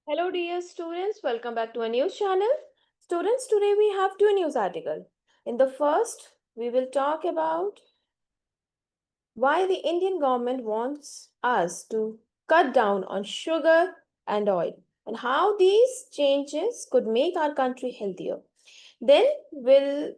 Hello dear students, welcome back to a news channel. Students, today we have two news articles. In the first, we will talk about why the Indian government wants us to cut down on sugar and oil and how these changes could make our country healthier. Then we'll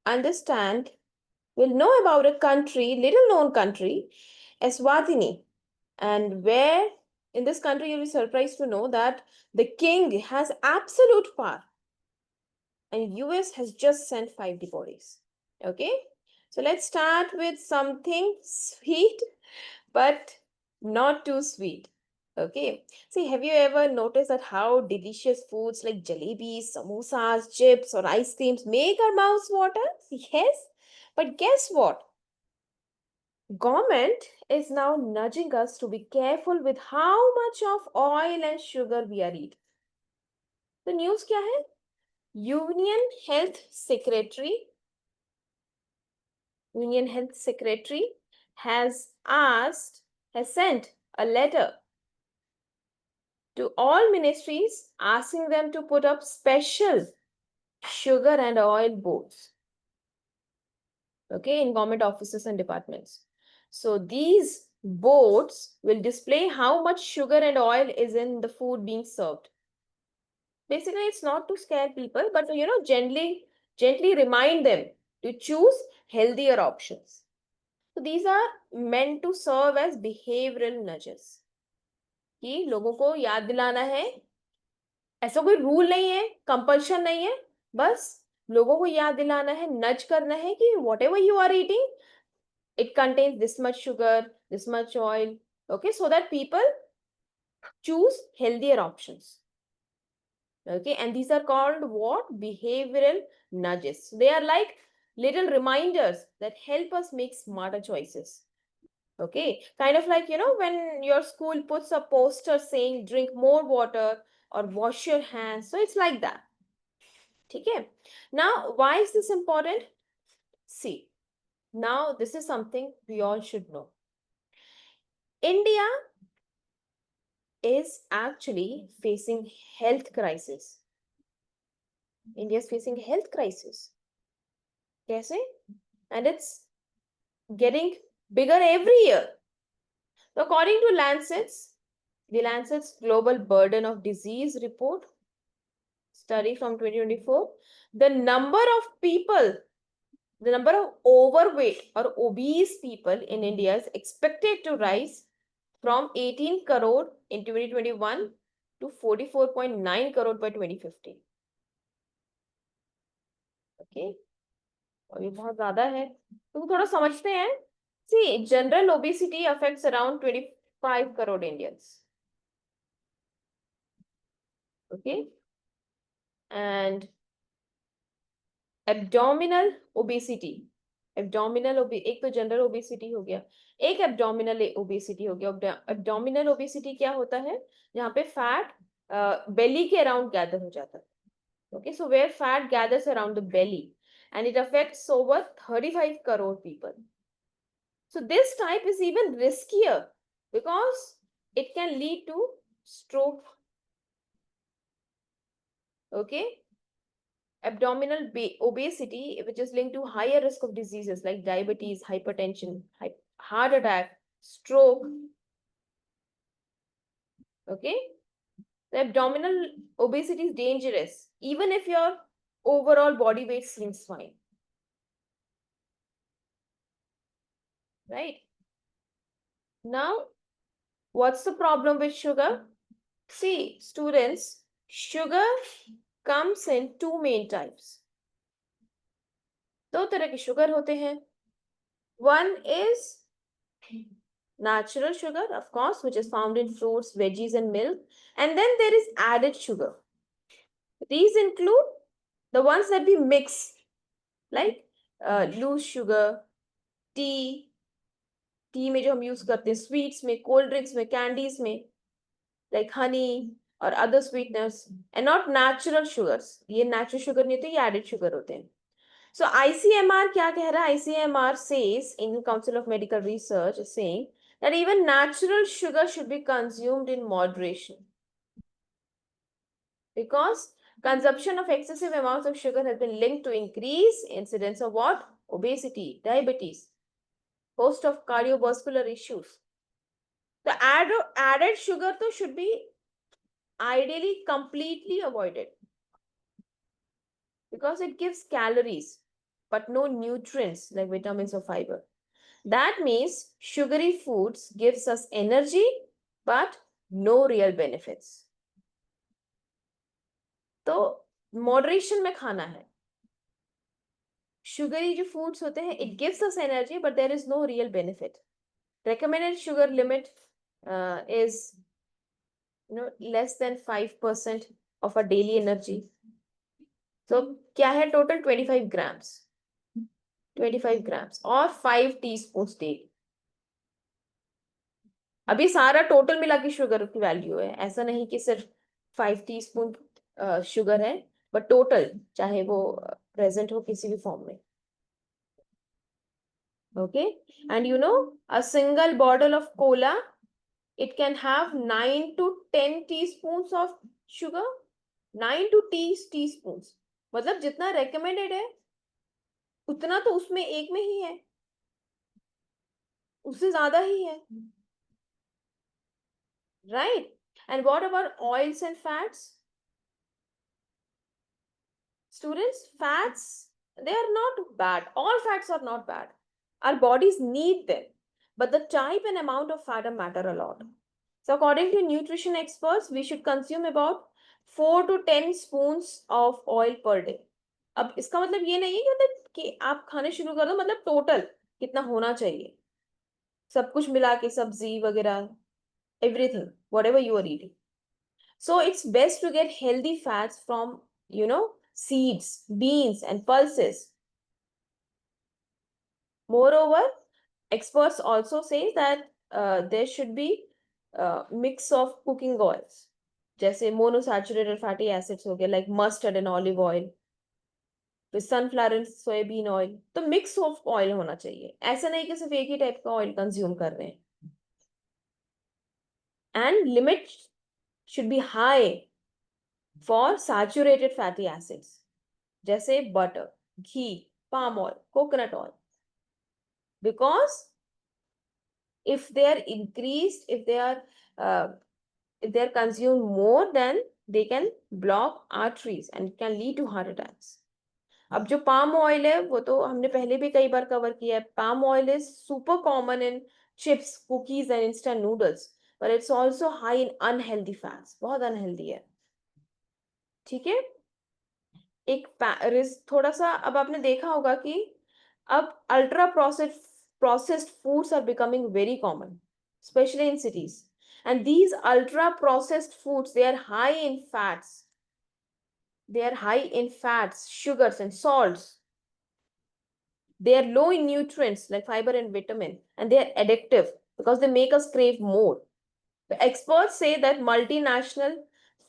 understand, we'll know about a country, little known country, Eswatini, and where in this country you'll be surprised to know that the king has absolute power and US has just sent 5 deportees. Okay, so let's start with something sweet but not too sweet. Okay, see, have you ever noticed that how delicious foods like jalebis, samosas, chips, or ice creams make our mouths water? Yes, but guess what? Government is now nudging us to be careful with how much of oil and sugar we are eating. The news क्या है? Union Health Secretary Union Health Secretary has sent a letter to all ministries asking them to put up special sugar and oil boards, okay, in government offices and departments. So these boards will display how much sugar and oil is in the food being served. Basically, it's not to scare people, but gently remind them to choose healthier options. So these are meant to serve as behavioral nudges. कि लोगों को याद दिलाना है, ऐसा कोई rule नहीं है, कंपल्शन नहीं है, बस लोगों को याद दिलाना है, नज करना है कि whatever you are eating, it contains this much sugar, this much oil, okay, so that people choose healthier options. Okay, and these are called what? Behavioral nudges. They are like little reminders that help us make smarter choices. Okay, kind of like, when your school puts a poster saying drink more water or wash your hands. So it's like that. Okay, now why is this important? See, now this is something we all should know. India is actually facing health crisis. India is facing health crisis. कैसे? And it's getting bigger every year. So according to the Lancet's Global Burden of Disease report, study from 2024, the number of overweight or obese people in India is expected to rise from 18 crore in 2021 to 44.9 crore by 2050. Okay? और ये बहुत ज्यादा है, तो थोड़ा समझते हैं. See, general obesity affects around 25 crore Indians. Okay? And abdominal obesity. एक तो जनरल ओबेसिटी हो गया, एक एब्डोमिनल ओबेसिटी हो गया. एब्डोमिनल ओबेसिटी क्या होता है? जहाँ पे फैट बेली के अराउंड गैदर हो जाता है. Okay, so where fat gathers around the belly, and it affects over 35 crore people. So this type is even riskier because it can lead to stroke. Okay, abdominal obesity, which is linked to higher risk of diseases like diabetes, hypertension, heart attack, stroke. Okay, the abdominal obesity is dangerous even if your overall body weight seems fine. Right? Now, what's the problem with sugar? See, students, sugar comes in two main types. दो तरह के sugar होते हैं. One is natural sugar, of course, which is found in fruits, veggies, and milk. And then there is added sugar. These include the ones that we mix, like loose sugar, tea में जो हम use करते हैं, sweets में, cold drinks में, candies में, like honey or other sweeteners, and not natural sugars. ये natural sugar नहीं होते, ये added sugar होते हैं. So ICMR क्या कह रहा है? ICMR says, Indian Council of Medical Research is saying that even natural sugar should be consumed in moderation. Because consumption of excessive amounts of sugar has been linked to increase incidence of what? Obesity, diabetes, host of cardiovascular issues. The added sugar though should be ideally completely avoided because it gives calories but no nutrients like vitamins or fiber. That means sugary foods gives us energy but no real benefits. तो moderation में खाना है. Sugary जो foods होते हैं, it gives us energy but there is no real benefit. Recommended sugar limit is less than 5% of our daily energy. So क्या है total 25 grams. 25 grams और 5 teaspoons daily. अभी सारा टोटल मिला के शुगर की वैल्यू है, ऐसा नहीं कि सिर्फ 5 टीस्पून शुगर है, बट टोटल चाहे वो प्रेजेंट हो किसी भी फॉर्म में. Okay, and a single bottle of cola, it can have 9 to 10 teaspoons of sugar. 9 to 10 teaspoons, मतलब जितना recommended है उतना तो उसमें एक में ही है, उससे ज्यादा ही है, right? And what about oils and fats? Students, fats, they are not bad. All fats are not bad. Our bodies need them. But the type and amount of fat matter a lot. So according to nutrition experts, we should consume about 4 to 10 spoons of oil per day. अब इसका मतलब ये नहीं है कि आप खाने शुरू कर दो, मतलब टोटल कितना होना चाहिए, सब कुछ मिला के सब्जी वगैरह, everything, whatever you are eating. So it's best to get healthy fats from, seeds, beans, and pulses. Moreover, experts also say that there should be a mix of cooking oils, जैसे monosaturated fatty acids हो गए, like mustard and olive oil, फिर sunflower and soybean oil. तो mix of oil होना चाहिए, ऐसा नहीं कि सिर्फ एक ही टाइप का ऑयल कंज्यूम कर रहे हैं. And limit should be high for saturated fatty acids, जैसे butter, ghee, palm oil, coconut oil. Because if they are increased, if they are consumed more, then they can block arteries and can lead to heart attacks. अब जो palm oil है वो तो हमने पहले भी कई बार कवर किया है. Palm oil is super common in chips, cookies and instant noodles, but it's also high in unhealthy fats. बहुत unhealthy है. ठीक है. एक थोड़ा सा अब आपने देखा होगा कि अब ultra processed foods are becoming very common, especially in cities. And these ultra processed foods, they are high in fats. They are high in fats, sugars, and salts. They are low in nutrients like fiber and vitamin, and they are addictive because they make us crave more. The experts say that multinational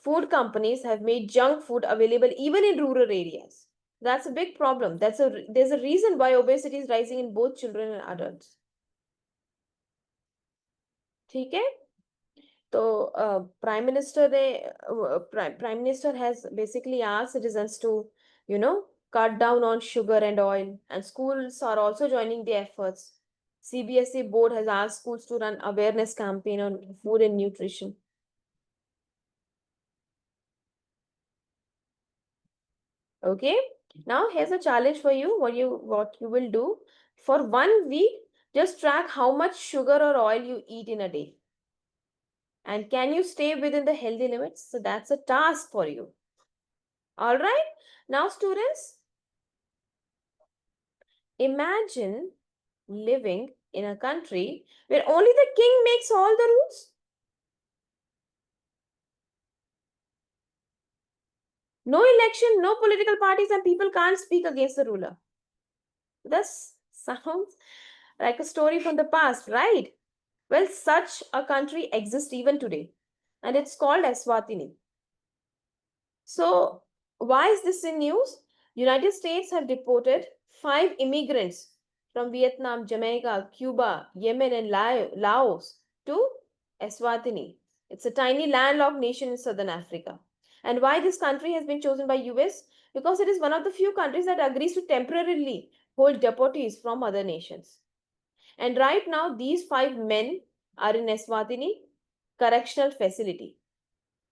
food companies have made junk food available even in rural areas. That's a big problem. There's a reason why obesity is rising in both children and adults. ठीक है. तो prime minister has basically asked citizens to cut down on sugar and oil, and schools are also joining the efforts. CBSE board has asked schools to run awareness campaign on food and nutrition. Okay, now here's a challenge for you. What you will do for 1 week, just track how much sugar or oil you eat in a day. And can you stay within the healthy limits? So that's a task for you. All right. Now, students, imagine living in a country where only the king makes all the rules. No election, no political parties, and people can't speak against the ruler. This sounds like a story from the past, right? Well, such a country exists even today, and it's called Eswatini. So, why is this in news? United States have deported 5 immigrants from Vietnam, Jamaica, Cuba, Yemen, and Laos to Eswatini. It's a tiny landlocked nation in southern Africa. And why this country has been chosen by US? Because it is one of the few countries that agrees to temporarily hold deportees from other nations. And right now, these 5 men are in Eswatini correctional facility.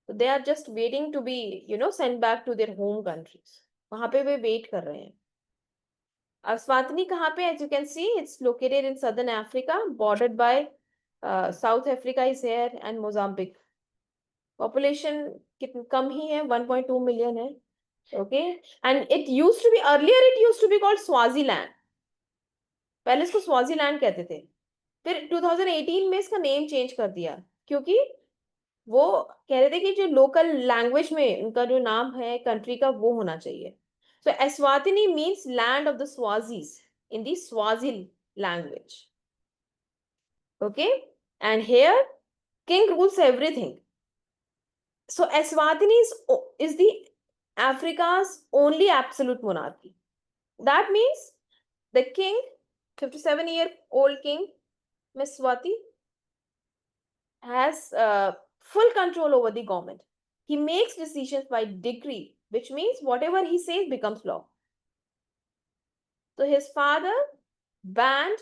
So they are just waiting to be, sent back to their home countries. वहां पे वे wait कर रहे हैं. Eswatini कहाँ पे? As you can see, it's located in southern Africa, bordered by South Africa is here and Mozambique. Population कम ही है, 1.2 million है. Okay, and it used to be called Swaziland. पहले इसको स्वाजीलैंड कहते थे. फिर 2018 में इसका नेम चेंज कर दिया, क्योंकि वो कह रहे थे कि जो लोकल लैंग्वेज में उनका जो नाम है कंट्री का वो होना चाहिए. So Eswatini means land of the Swazis in the Swazi language. Okay, and here king rules everything. So Eswatini is the Africa's only absolute monarchy. That means the king, 57-year-old king Meswati, has full control over the government. He makes decisions by decree, which means whatever he says becomes law. So his father banned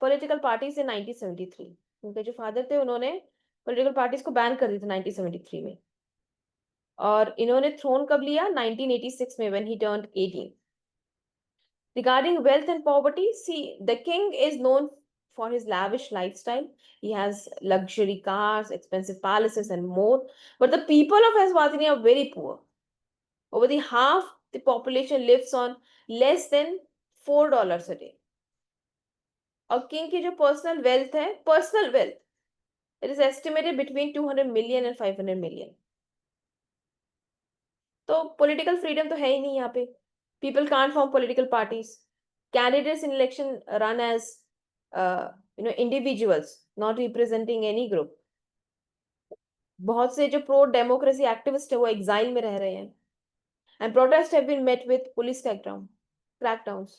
political parties in 1973. उनके जो father थे उन्होंने political parties को ban कर दी थी 1973 में. और इन्होंने थ्रोन कब लिया? 1986 में, when he turned 18. Regarding wealth and poverty, see, the king is known for his lavish lifestyle. He has luxury cars, expensive palaces, and more. But the people of Eswatini are very poor. Over the half the population lives on less than $4 a day. और king की जो personal wealth, it is estimated between 200 million and 500 million. तो political freedom तो है ही नहीं यहाँ पे. People can't form political parties. Candidates in election run as individuals, not representing any group. बहुत से जो pro democracy activists है वो exile में रह रहे हैं. And protests have been met with police crackdowns.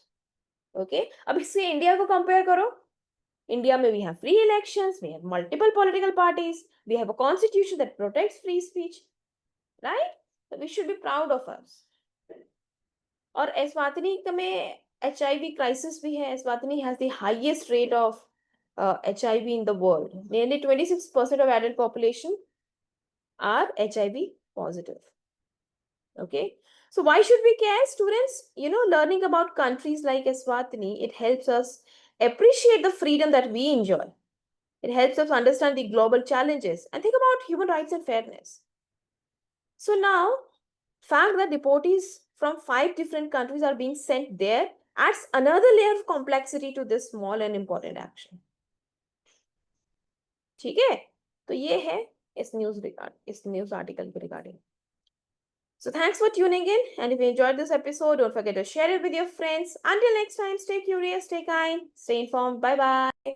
Okay, अब इससे इंडिया को कंपेयर करो. India में we have free elections, we have multiple political parties, we have a constitution that protects free speech, right? So we should be proud of us. और Eswatini में HIV crisis भी है. Eswatini has the highest rate of HIV in the world. Nearly 26% of adult population are HIV positive. Okay, so why should we care, students? Learning about countries like Eswatini, it helps us appreciate the freedom that we enjoy. It helps us understand the global challenges and think about human rights and fairness. So now, fact that deportees from 5 different countries are being sent there adds another layer of complexity to this small and important action. ठीक है? तो ये है इस news article के regarding. So thanks for tuning in, and if you enjoyed this episode, don't forget to share it with your friends. Until next time, stay curious, stay kind, stay informed. Bye bye.